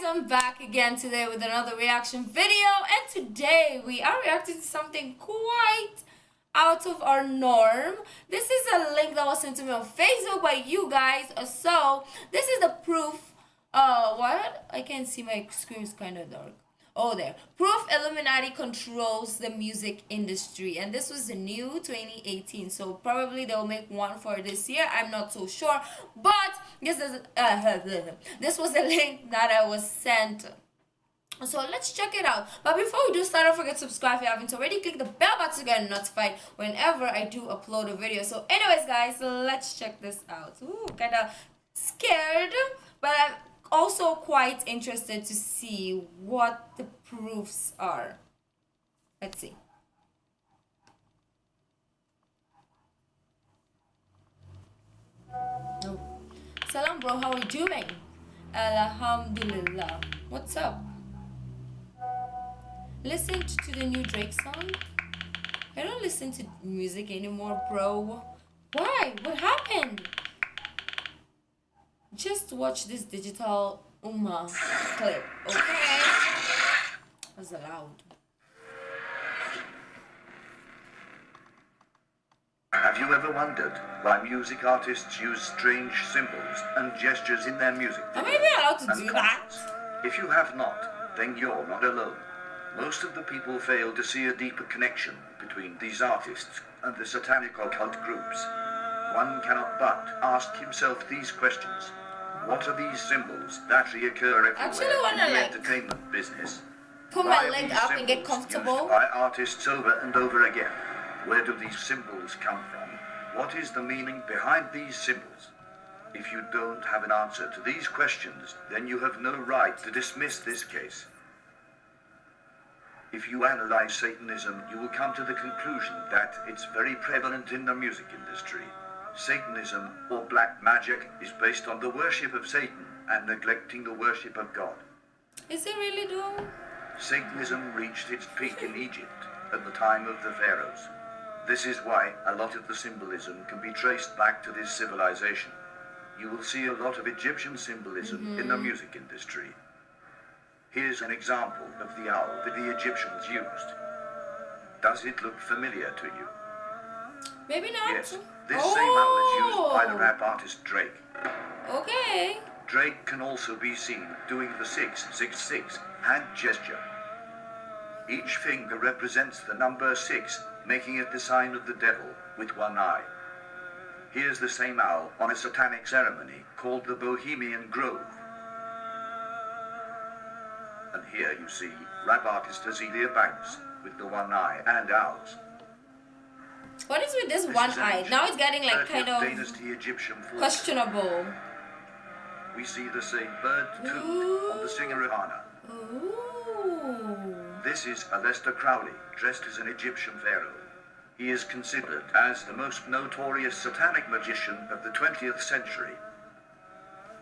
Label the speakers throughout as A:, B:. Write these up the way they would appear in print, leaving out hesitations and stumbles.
A: I'm back again today with another reaction video, and today we are reacting to something quite out of our norm. This is a link that was sent to me on Facebook by you guys. So this is the proof. What? I can't see, my screen is kind of dark. Oh, there. Proof Illuminati controls the music industry. And this was the new 2018. So probably they'll make one for this year. I'm not so sure. But this was the link that I was sent. So let's check it out. But before we do start, don't forget to subscribe if you haven't already. Click the bell button to get notified whenever I do upload a video. So anyways, guys, let's check this out. Ooh, kind of scared. But I'm also quite interested to see what the proofs are. Let's see. Oh. Salam bro, how are you doing? Alhamdulillah. What's up? Listen to the new Drake song? I don't listen to music anymore, bro. Why? What happened? Just watch this digital Ummah clip, okay? That's loud.
B: Have you ever wondered why music artists use strange symbols and gestures in their music?
A: Am I even allowed to do that?
B: If you have not, then you're not alone. Most of the people fail to see a deeper connection between these artists and the satanic occult groups. One cannot but ask himself these questions. What are these symbols that reoccur everywhere in the entertainment business?
A: Put my leg up and get comfortable.
B: Used by artists over and over again. Where do these symbols come from? What is the meaning behind these symbols? If you don't have an answer to these questions, then you have no right to dismiss this case. If you analyze Satanism, you will come to the conclusion that it's very prevalent in the music industry. Satanism, or black magic, is based on the worship of Satan and neglecting the worship of God.
A: Is it really though?
B: Satanism reached its peak in Egypt at the time of the pharaohs. This is why a lot of the symbolism can be traced back to this civilization. You will see a lot of Egyptian symbolism in the music industry. Here's an example of the owl that the Egyptians used. Does it look familiar to you?
A: Maybe not.
B: Yes, this same owl is used by the rap artist Drake.
A: Okay.
B: Drake can also be seen doing the 666 hand gesture. Each finger represents the number 6, making it the sign of the devil with one eye. Here's the same owl on a satanic ceremony called the Bohemian Grove. And here you see rap artist Azealia Banks with the one eye and owls.
A: What is with this one eye? Now it's getting like kind of
B: Dynasty Egyptian
A: questionable.
B: We see the same bird too on the singer Rihanna.
A: Ooh.
B: This is Aleister Crowley, dressed as an Egyptian pharaoh. He is considered as the most notorious satanic magician of the 20th century.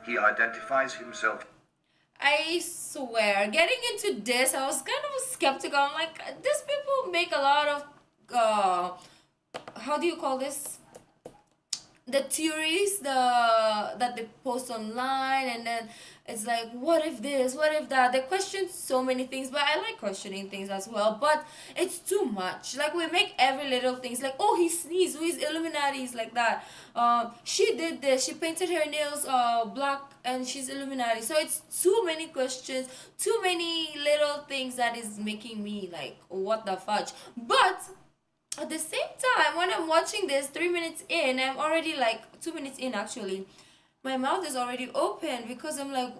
B: He identifies himself.
A: I swear, getting into this, I was kind of skeptical. I'm like, these people make a lot of, how do you call this? The theories that they post online, and then it's like, what if this, what if that? They question so many things, but I like questioning things as well, but it's too much. Like, we make every little things like, oh, he sneezed, who is Illuminati, is like that. She did this, she painted her nails black and she's Illuminati. So it's too many questions, too many little things that is making me like, what the fudge. But at the same time, when I'm watching this 3 minutes in, I'm already like 2 minutes in actually, my mouth is already open because I'm like,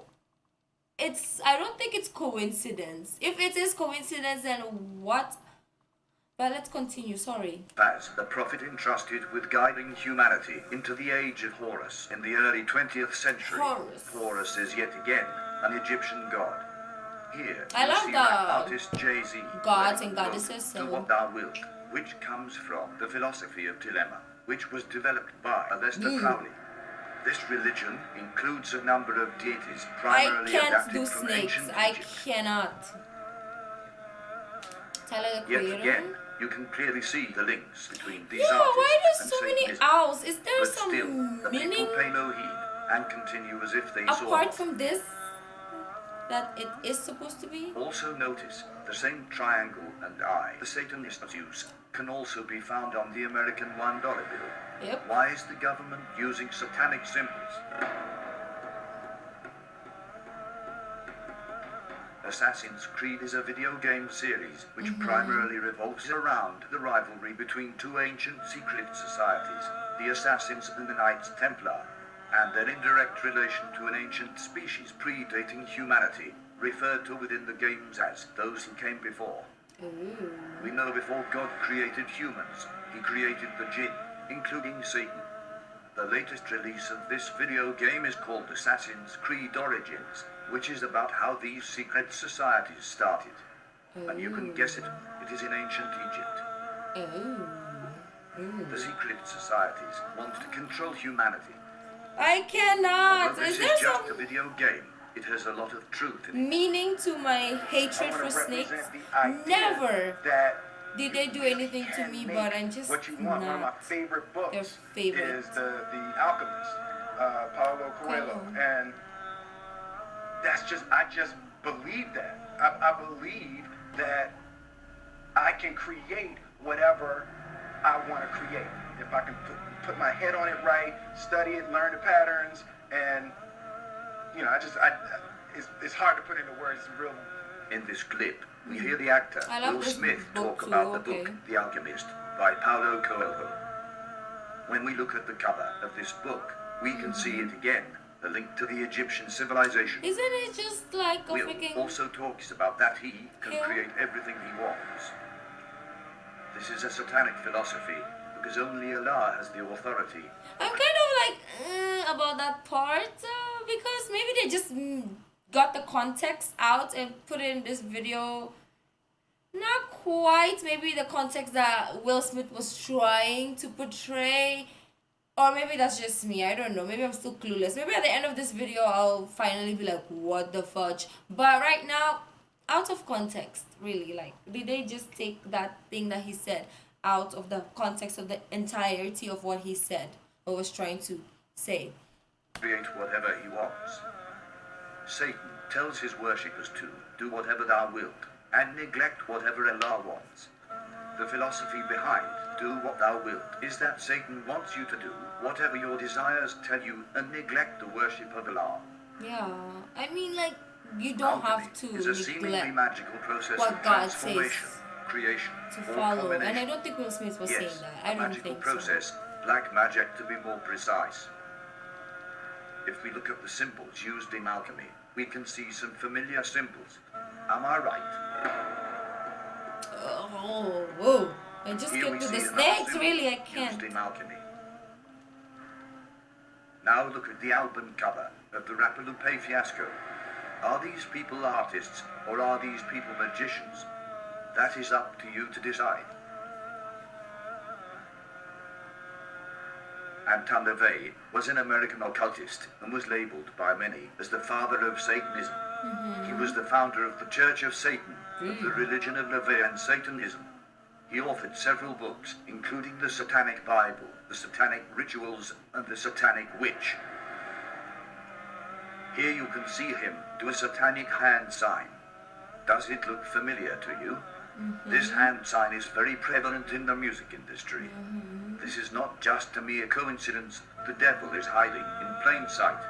A: I don't think it's coincidence. If it is coincidence, then what? But let's continue, sorry.
B: As the prophet entrusted with guiding humanity into the age of Horus in the early 20th century. Horus is yet again an Egyptian god. Here,
A: I love the
B: artist Jay-Z,
A: gods and goddesses.
B: Do what thou wilt, which comes from the philosophy of dilemma, which was developed by Aleister Crowley. This religion includes a number of deities primarily adapted from ancient Egypt.
A: I cannot. Tyler, the creator.
B: Yet again, you can clearly see the links between these
A: artists.
B: Why
A: there's so many owls? Is there some
B: still, the
A: meaning?
B: people pay no heed and continue as if they saw.
A: Apart from this, that it is supposed to be?
B: Also notice the same triangle and eye the Satanists use can also be found on the American $1 bill.
A: Yep.
B: Why is the government using satanic symbols? Assassin's Creed is a video game series which primarily revolves around the rivalry between two ancient secret societies, the Assassins and the Knights Templar, and their indirect relation to an ancient species predating humanity, referred to within the games as those who came before.
A: Ooh.
B: We know before God created humans, he created the jinn, including Satan. The latest release of this video game is called Assassin's Creed Origins, which is about how these secret societies started. And you can guess it, it is in ancient Egypt. The secret societies want to control humanity.
A: I cannot.
B: Although this
A: Is
B: is
A: there
B: just
A: some
B: a video game, it has a lot of truth in it.
A: meaning to my hatred for snakes? Never did they do anything to me, but I'm just
C: what you want. One of my
A: not
C: favorite
A: their
C: books
A: favorite.
C: is the Alchemist, Paulo Coelho, and I just believe that. I believe that I can create whatever I want to create if I can put my head on it right, study it, learn the patterns, and it's hard to put into words. It's real.
B: In this clip, we hear the actor
A: I love
B: Will
A: this
B: Smith
A: book
B: talk
A: too,
B: about the
A: okay.
B: book The Alchemist by Paulo Coelho. When we look at the cover of this book, we can see it again, the link to the Egyptian civilization.
A: Isn't it just like a
B: Will
A: freaking
B: also talks about that he can
A: hill?
B: create everything he wants. This is a satanic philosophy because only Allah has the authority.
A: I'm kind of like about that part because maybe they just got the context out and put it in this video. Not quite maybe the context that Will Smith was trying to portray, or maybe that's just me. I don't know. Maybe I'm still clueless. Maybe at the end of this video I'll finally be like, what the fudge? But right now, out of context, really, like, did they just take that thing that he said out of the context of the entirety of what he said or was trying to say?
B: Create whatever he wants. Satan tells his worshippers to do whatever thou wilt and neglect whatever Allah wants. The philosophy behind do what thou wilt is that Satan wants you to do whatever your desires tell you and neglect the worship of Allah.
A: Yeah, I mean, like, you don't
B: Alchemy
A: have to
B: is a seemingly
A: neglect
B: magical process
A: what
B: of
A: God says
B: transformation, creation,
A: to
B: or
A: follow. And
B: combination.
A: I don't think Will Smith was saying
B: Yes,
A: that.
B: a
A: I don't
B: magical
A: think
B: process, black magic to be more precise. If we look at the symbols used in alchemy, we can see some familiar symbols. Am I right?
A: so. Oh, whoa. I just
B: Here
A: get
B: we
A: to the
B: see another
A: snakes,
B: symbol
A: really, I can't.
B: used in alchemy. Now look at the album cover of the rapper Lupe Fiasco. Are these people artists or are these people magicians? That is up to you to decide. Anton LaVey was an American occultist and was labeled by many as the father of Satanism. He was the founder of the Church of Satan, of the religion of LaVey and Satanism. He authored several books, including the Satanic Bible, the Satanic Rituals, and the Satanic Witch. Here you can see him do a satanic hand sign. Does it look familiar to you? This hand sign is very prevalent in the music industry. This is not just a mere coincidence. The devil is hiding in plain sight.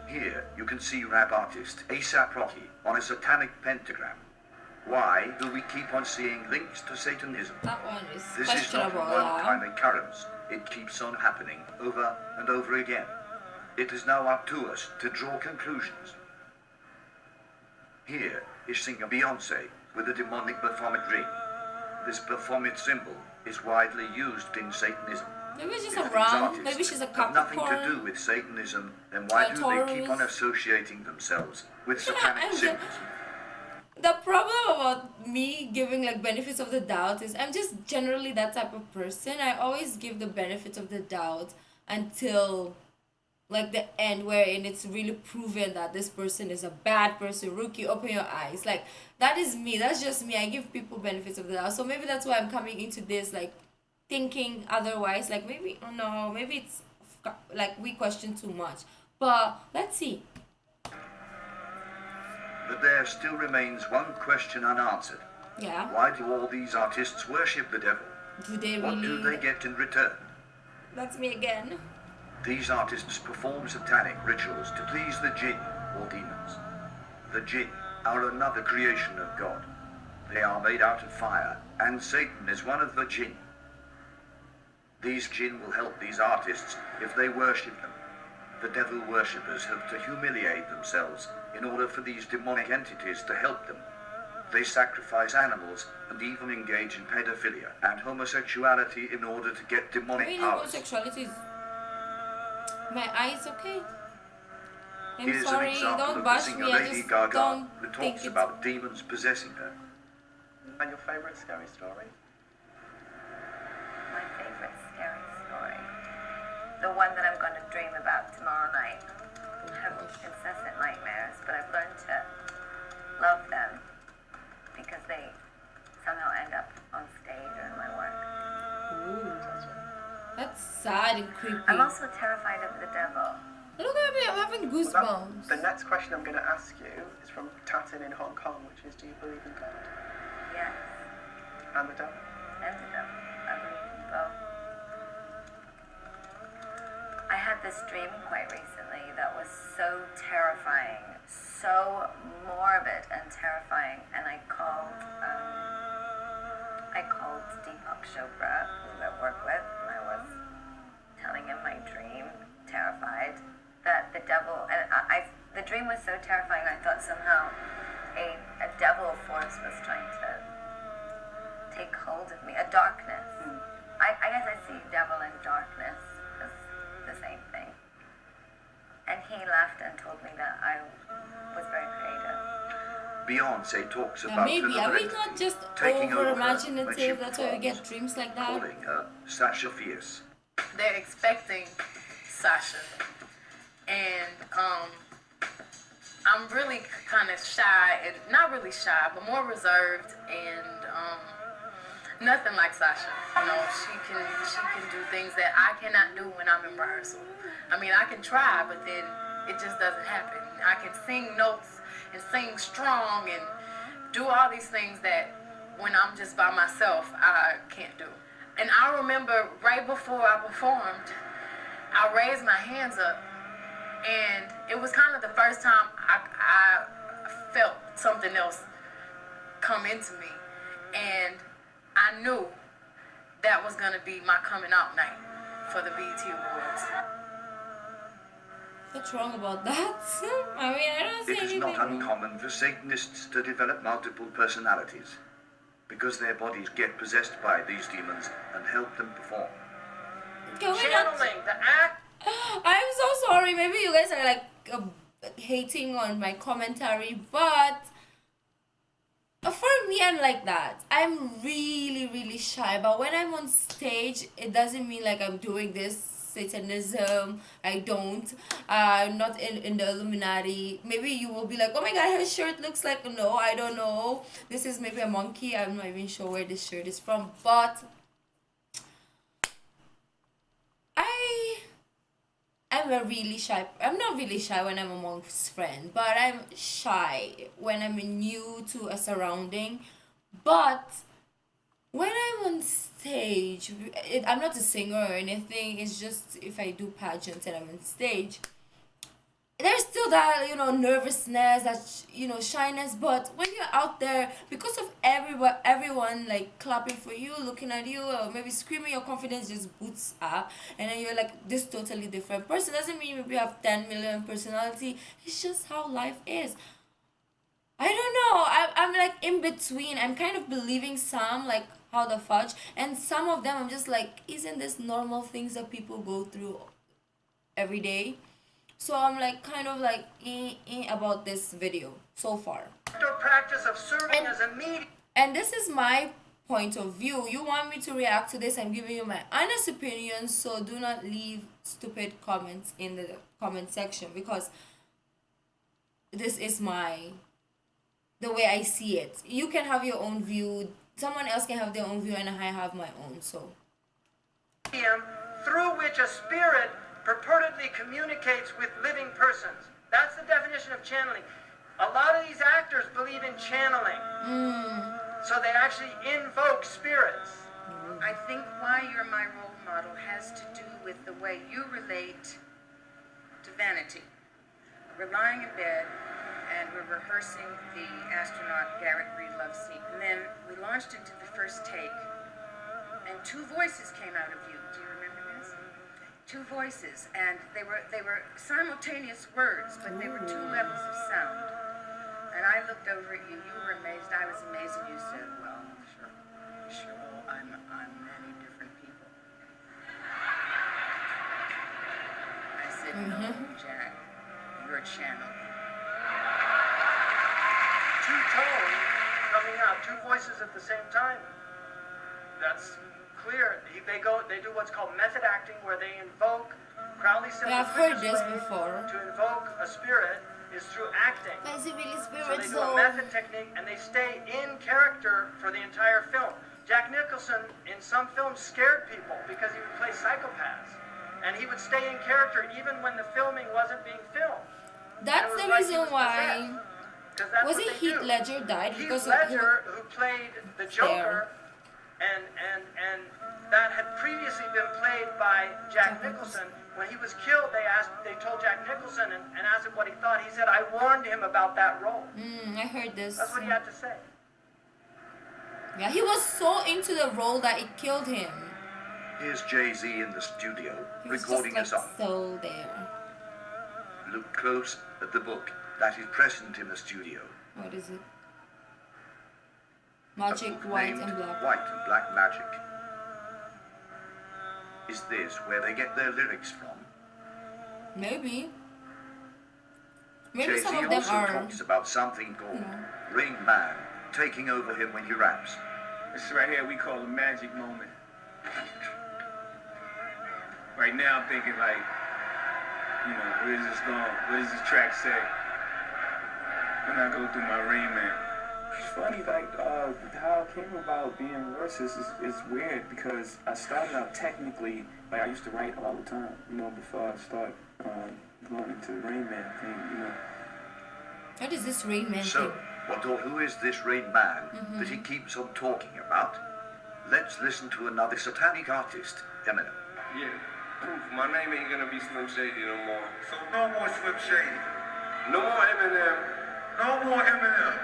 B: Here you can see rap artist A$AP Rocky on a satanic pentagram. Why do we keep on seeing links to Satanism?
A: That one is
B: This is not a
A: questionable, yeah.
B: one-time occurrence. It keeps on happening over and over again. It is now up to us to draw conclusions. Here is singer Beyonce with a demonic Baphomet ring. This Baphomet symbol is widely used in Satanism.
A: Maybe she's
B: If
A: a
B: these
A: ram.
B: artists
A: Maybe she's a
B: have nothing to do
A: Capricorn.
B: with Satanism, then why do they keep on
A: Taurus.
B: associating themselves with satanic
A: I'm just-
B: symbols?
A: The problem about me giving like benefits of the doubt is I'm just generally that type of person. I always give the benefits of the doubt until like the end wherein it's really proven that this person is a bad person. Rookie, open your eyes. Like, that is me. That's just me. I give people benefits of the doubt. So maybe that's why I'm coming into this like thinking otherwise. Like, maybe, oh no, maybe it's like we question too much. But let's see.
B: But there still remains one question unanswered.
A: Yeah.
B: Why do all these artists worship the devil?
A: Do they
B: What do
A: really?
B: they get in return?
A: That's me again.
B: These artists perform satanic rituals to please the jinn, or demons. The jinn are another creation of God. They are made out of fire, and Satan is one of the jinn. These jinn will help these artists if they worship them. The devil worshippers have to humiliate themselves in order for these demonic entities to help them. They sacrifice animals and even engage in pedophilia and homosexuality in order to get demonic
A: Really,
B: powers.
A: homosexuality is... My eyes okay. I'm
B: Here's
A: sorry,
B: an example
A: don't
B: of the
A: bash
B: singer
A: me. I
B: Lady
A: just
B: Gaga
A: don't
B: who
A: think
B: talks
A: it's...
B: about demons possessing her.
C: And your favorite scary story?
D: My favorite scary story. The one that I'm going to dream about tomorrow night. I have incessant nightmares, but I've learned to love them because they somehow end up on stage or in my work.
A: Ooh. That's sad and creepy.
D: I'm also terrified of the devil.
A: Look at me, I'm having goosebumps.
C: The next question I'm going to ask you is from Tatin in Hong Kong, which is, do you believe in God
D: Yes,
C: and the devil?
D: and the devil. I believe in both. I had this dream quite recently that was so terrifying, so morbid and terrifying, and I called Deepak Chopra, who I work with, and I was telling him my dream, terrified, that the devil, and the dream was so terrifying, I thought somehow a devil force was trying to take hold of me, a darkness. I guess I see devil and darkness as the same thing. And he laughed and told me that I was very creative.
B: Beyonce talks
A: Yeah,
B: about
A: maybe. Are
B: another
A: we not
B: entity
A: just
B: taking over her when she
A: over-imaginative? That's why we
B: performs,
A: get dreams like that?
B: calling her Sasha Fierce.
E: They're expecting Sasha, and I'm really kind of shy, and not really shy, but more reserved, and nothing like Sasha. You know, she can do things that I cannot do when I'm in rehearsal. I mean, I can try, but then it just doesn't happen. I can sing notes and sing strong and do all these things that when I'm just by myself, I can't do. And I remember right before I performed, I raised my hands up, and it was kind of the first time I felt something else come into me. And I knew that was going to be my coming out night for the BET Awards.
A: What's wrong about that? I mean, I don't see
B: It is
A: anything
B: not
A: wrong.
B: uncommon for Satanists to develop multiple personalities because their bodies get possessed by these demons and help them perform.
A: Can we not...
E: Channeling, the act.
A: I'm so sorry. Maybe you guys are like hating on my commentary, but for me, I'm like that. I'm really, really shy. But when I'm on stage, it doesn't mean like I'm doing this Satanism. I don't. I'm not in the Illuminati. Maybe you will be like, oh my god, her shirt looks like... No, I don't know. This is maybe a monkey. I'm not even sure where this shirt is from. But I'm a really shy. I'm not really shy when I'm amongst friends, but I'm shy when I'm new to a surrounding. But when I'm on stage, I'm not a singer or anything. It's just if I do pageants and I'm on stage, there's still that, nervousness, that, shyness. But when you're out there, because of everyone like clapping for you, looking at you, or maybe screaming, your confidence just boosts up, and then you're like this totally different person. Doesn't mean maybe you have 10 million personality. It's just how life is. I don't know. I'm like in between. I'm kind of believing some, like, how the fudge, and some of them I'm just like, isn't this normal things that people go through every day? So I'm like kind of like about this video so far.
C: Practice of serving as a medium.
A: And this is my point of view. You want me to react to this? I'm giving you my honest opinion, so do not leave stupid comments in the comment section, because this is the way I see it. You can have your own view. Someone else can have their own view, and I have my own. So
C: Through which a spirit purportedly communicates with living persons. That's the definition of channeling. A lot of these actors believe in channeling. So they actually invoke spirits.
F: I think why you're my role model has to do with the way you relate to vanity. We're lying in bed and we're rehearsing the astronaut Garrett Breedlove scene. And then we launched into the first take and two voices came out of you. Do you remember this? Two voices, and they were simultaneous words, but they were two levels of sound. And I looked over at you, you were amazed, I was amazed, and you said, well, sure, I'm many different people. I said, no, Jack, you're a channel.
C: Two tones coming out, two voices at the same time. That's clear. They do what's called method acting, where they invoke. Crowley said
A: Yeah, I've
C: the
A: heard
C: quickest
A: this
C: way
A: before.
C: to invoke a spirit is through acting.
A: Is it really
C: So
A: spirit
C: they do a method technique, and they stay in character for the entire film. Jack Nicholson, in some films, scared people because he would play psychopaths. And he would stay in character even when the filming wasn't being filmed.
A: That's
C: And it
A: the
C: was like he
A: reason
C: was
A: why.
C: possessed. 'Cause that's
A: Was
C: what
A: it
C: they
A: Heath
C: do.
A: Ledger died
C: Heath
A: because
C: Ledger, who played the Joker, and that had previously been played by Jack Nicholson. When he was killed, they told Jack Nicholson and asked him what he thought. He said, "I warned him about that role."
A: I heard this.
C: That's what he had to say.
A: Yeah, he was so into the role that it killed him.
B: Here's Jay-Z in the studio,
A: He was
B: recording a
A: just like
B: song.
A: so there.
B: Look close at the book that is present in the studio.
A: What is it?
B: A
A: Magic,
B: book
A: White
B: named
A: and Black.
B: White and Black Magic. Is this where they get their lyrics from?
A: Maybe. Maybe
B: Jay-Z
A: some of them
B: also
A: are.
B: talks about something called Rain Man taking over him when he raps.
G: This right here we call a magic moment. Right now I'm thinking like, where is this going? What does this track say? When I go through my Rain Man.
H: It's funny, how I came about being a lyricist is weird because I started out technically, I used to write all the time, before I started going into the Rain Man thing,
A: What is this Rain Man
B: So,
A: thing?
B: what or who is this Rain Man that he keeps on talking about? Let's listen to another satanic artist, Eminem.
I: Yeah, proof. My name ain't gonna be Slim Shady no more.
J: So no more Slim Shady.
I: No more Eminem.
J: No more Eminem.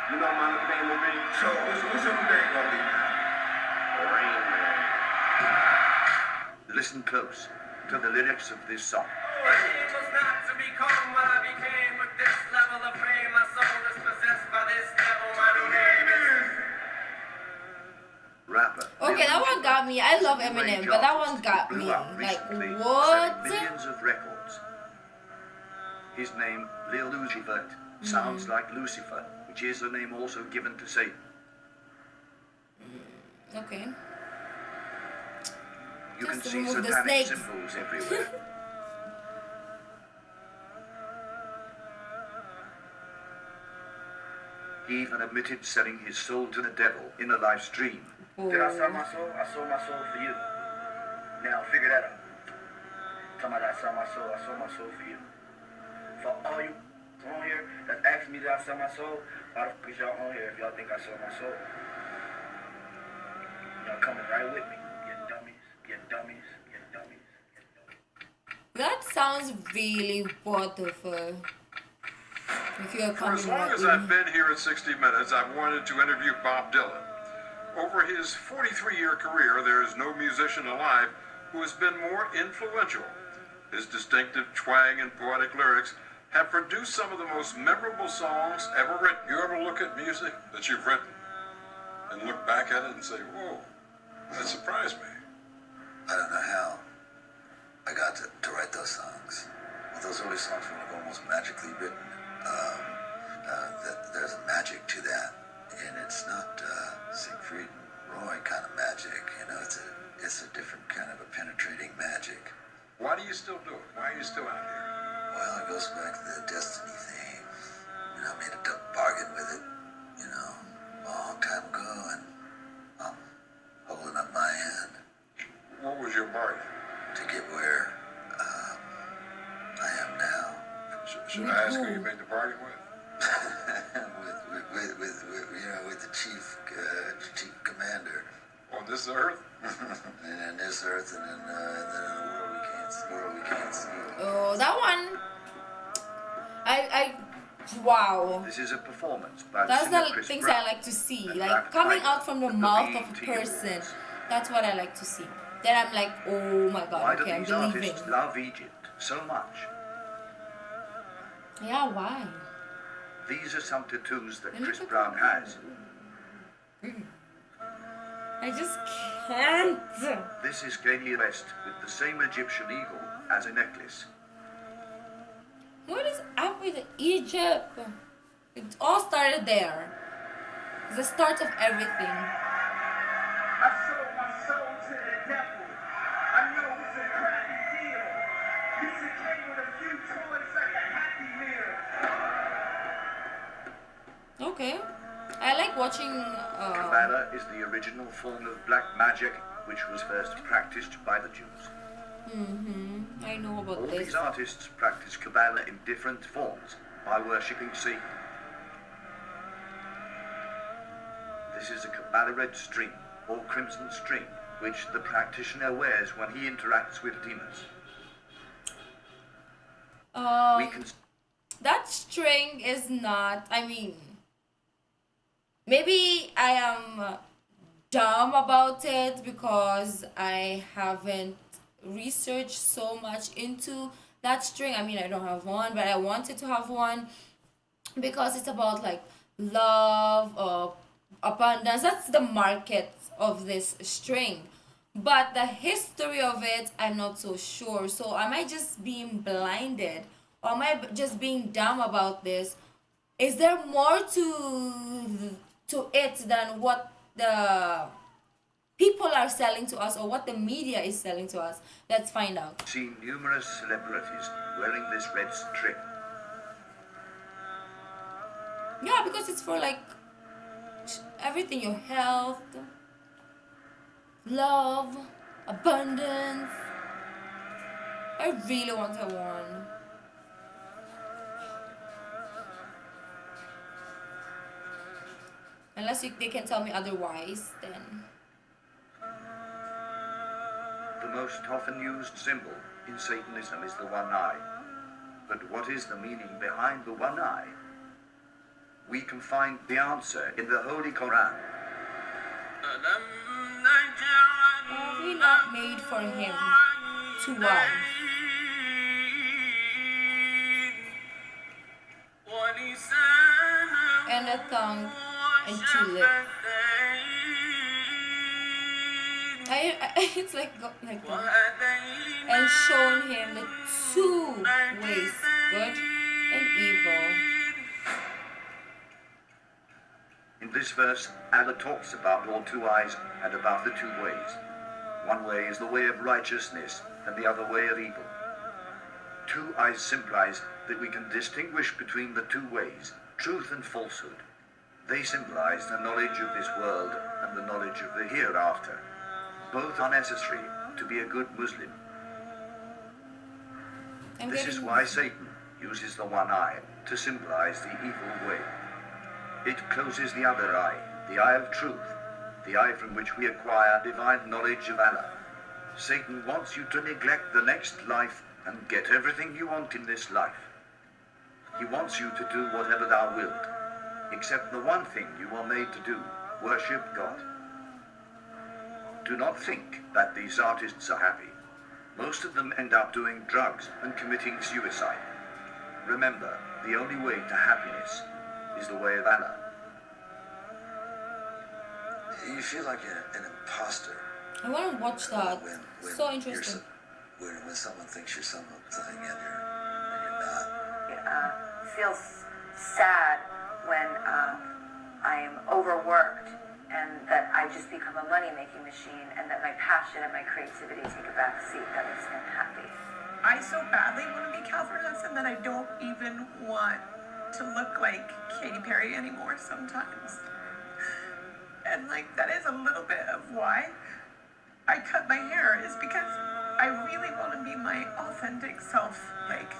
I: You know my name will be
J: So what's your name gonna be now?
I: Rain Man.
B: Listen close to the lyrics of this song.
I: My aim was not to become what I became with this level of fame. My soul is possessed by this devil. My new name is...
B: Rapper.
A: Okay, that one got me. I love Eminem, but that one got me.
B: Blew up
A: Like,
B: recently,
A: what?
B: selling millions of records. His name, Lil Uzi Vert, sounds like Lucifer, which is the name also given to Satan.
A: Okay.
B: You can
A: Just
B: see
A: remove the
B: satanic
A: snakes.
B: symbols everywhere. He even admitted selling his soul to the devil in a live stream.
C: Did I sell my soul? I sold my soul for you. Now figure that out. Talking about I sold my soul. I sold my soul for you. For all you on here that's asking me did I sell my soul, why the fuck is y'all on here if y'all think I sold my soul? Y'all coming right with me. You dummies. You dummies. You dummies. You dummies.
A: That sounds really wonderful. If you're
K: For as
A: coming
K: long
A: right
K: as
A: with
K: I've
A: me.
K: been here at 60 Minutes, I've wanted to interview Bob Dylan. Over his 43-year career, there is no musician alive who has been more influential. His distinctive twang and poetic lyrics have produced some of the most memorable songs ever written. You ever look at music that you've written and look back at it and say, whoa, that surprised me?
L: I don't know how I got to write those songs. Well, those early songs were like almost magically written. There's a magic to that, and it's not Siegfried and Roy kind of magic. It's a different kind of a penetrating magic.
K: Why do you still do it? Why are you still out here?
L: Well, it goes back to the destiny thing. I made a bargain with it, a long time ago, and I'm holding up my end.
K: What was your bargain?
L: To get where
J: Should I ask who you made the bargain with?
L: with the chief commander.
J: On this earth?
L: And in this earth, and then in the world we can't see.
A: Oh, that one. Wow.
B: This is a performance by
A: That's
B: singer
A: the
B: Chris
A: things
B: Brown
A: I like to see.
B: and
A: Like
B: Black
A: coming
B: Tiger
A: out from the
B: at
A: mouth
B: BET
A: of a person.
B: Awards.
A: That's what I like to see. Then I'm like, oh my
B: Why
A: god,
B: do
A: okay, I'm
B: these
A: believing.
B: artists love Egypt so much?
A: Yeah, why?
B: These are some tattoos that
A: And
B: Chris
A: look at
B: Brown
A: that.
B: has.
A: I just can't.
B: This is Kanye West with the same Egyptian eagle as a necklace.
A: What is up with Egypt? It all started there. It's the start of everything.
I: I sold my soul to the devil. I know it's a crappy deal. This it came with a few toys like a happy meal.
A: Okay. I like watching.
B: Kabbalah is the original form of black magic which was first practiced by the Jews.
A: I know
B: All
A: about this.
B: these artists practice Kabbalah in different forms by worshipping Satan. This is a Kabbalah red string or crimson string which the practitioner wears when he interacts with demons. We can
A: That string is not. I mean, maybe I am dumb about it because I haven't researched so much into that string. I mean, I don't have one, but I wanted to have one because it's about like love or abundance. That's the market of this string. But the history of it, I'm not so sure. So am I just being blinded? Or am I just being dumb about this? Is there more to it than what the people are selling to us or what the media is selling to us? Let's find out.
B: see numerous celebrities wearing this red string.
A: Yeah, because it's for like everything, your health, love, abundance. I really want to have one. Unless they can tell me otherwise, then.
B: The most often used symbol in Satanism is the one eye. But what is the meaning behind the one eye? We can find the answer in the Holy Quran.
A: Are we not made for him to wife? And a tongue and two lips. It's like that. And shown him the two ways, good and evil.
B: In this verse, Allah talks about all two eyes and about the two ways. One way is the way of righteousness and the other way of evil. Two eyes symbolize that we can distinguish between the two ways, truth and falsehood. They symbolize the knowledge of this world and the knowledge of the hereafter. Both are necessary to be a good Muslim. This is why Satan uses the one eye to symbolize the evil way. It closes the other eye, the eye of truth, the eye from which we acquire divine knowledge of Allah. Satan wants you to neglect the next life and get everything you want in this life. He wants you to do whatever thou wilt, except the one thing you are made to do, worship God. Do not think that these artists are happy. Most of them end up doing drugs and committing suicide. Remember, the only way to happiness is the way of Allah.
L: You feel like an imposter.
A: I want to watch that. So interesting.
L: When someone thinks you're something and you're not.
D: It feels sad when I am overworked and that I just become a money-making machine and that my passion and my creativity take a back seat. That makes me unhappy.
M: I so badly want to be Catherine Hudson that I don't even want to look like Katy Perry anymore sometimes. And like that is a little bit of why I cut my hair, is because I really want to be my authentic self. Like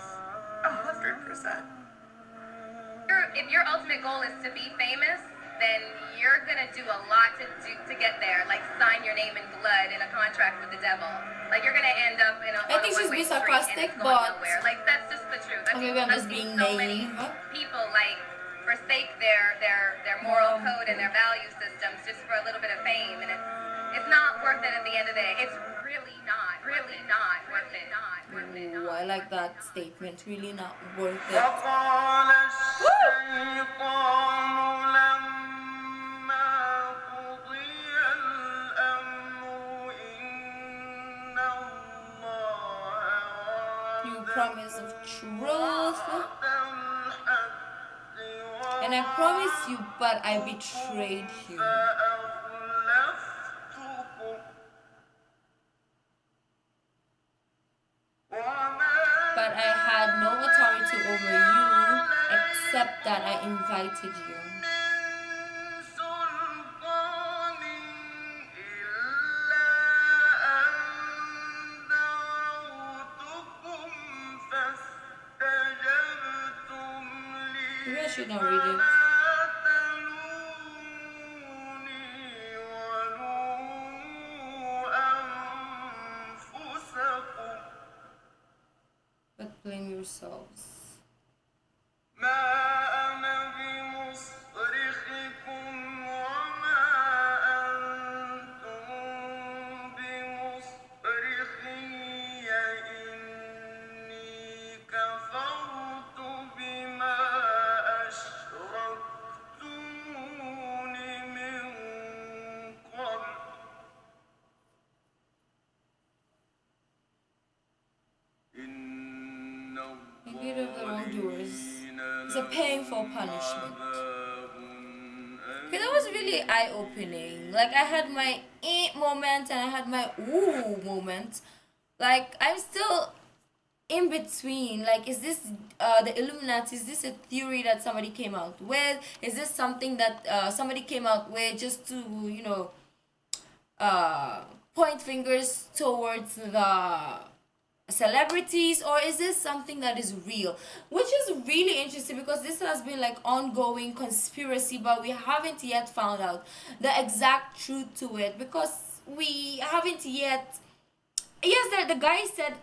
M: 100%.
D: If your ultimate goal is to be famous, then you're gonna do a lot to get there. Like sign your name in blood in a contract with the devil. Like you're gonna end up in a
A: I think she's being sarcastic, but
D: nowhere. Like that's just the truth.
A: maybe I'm just being
D: so many
A: naive.
D: people like forsake their moral code and their value systems just for a little bit of fame, and it's not worth it at the end of the day. It's really not worth it.
A: Ooh, I like that statement. Really not worth it.
I: وقال
A: Woo!
I: الشيطان لما قضي الأمر إن الله
A: You promise of truth, and I promise you, but I betrayed you. But I had no authority over you except that I invited you. Maybe I should not read it. But blame yourselves. The guilt of the wrongdoers is a painful punishment. Okay, that was really eye-opening. Like, I had my moment and I had my ooh moment. Like, I'm still in between. Like, is this the Illuminati? Is this a theory that somebody came out with? Is this something that somebody came out with just to, you know, point fingers towards the celebrities, or is this something that is real? Which is really interesting because this has been like ongoing conspiracy, but we haven't yet found out the exact truth to it, because we haven't yet. Yes, the guy said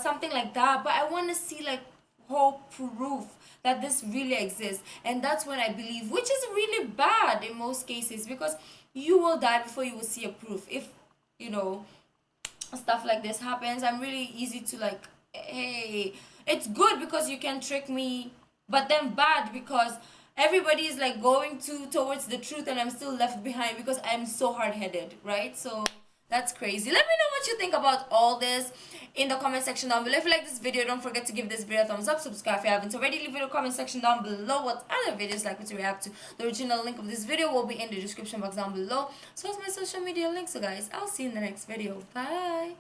A: something like that, but I want to see like whole proof that this really exists, and that's when I believe, which is really bad in most cases, because you will die before you will see a proof. If you know stuff like this happens, I'm really easy to like, hey, it's good because you can trick me, but then bad because everybody is like going towards the truth and I'm still left behind because I'm so hard-headed, right? So that's crazy. Let me know what you think about all this in the comment section down below. If you like this video, don't forget to give this video a thumbs up, subscribe if you haven't already, leave it in the comment section down below what other videos like me to react to. The original link of this video will be in the description box down below, so as my social media links. So guys, I'll see you in the next video. Bye.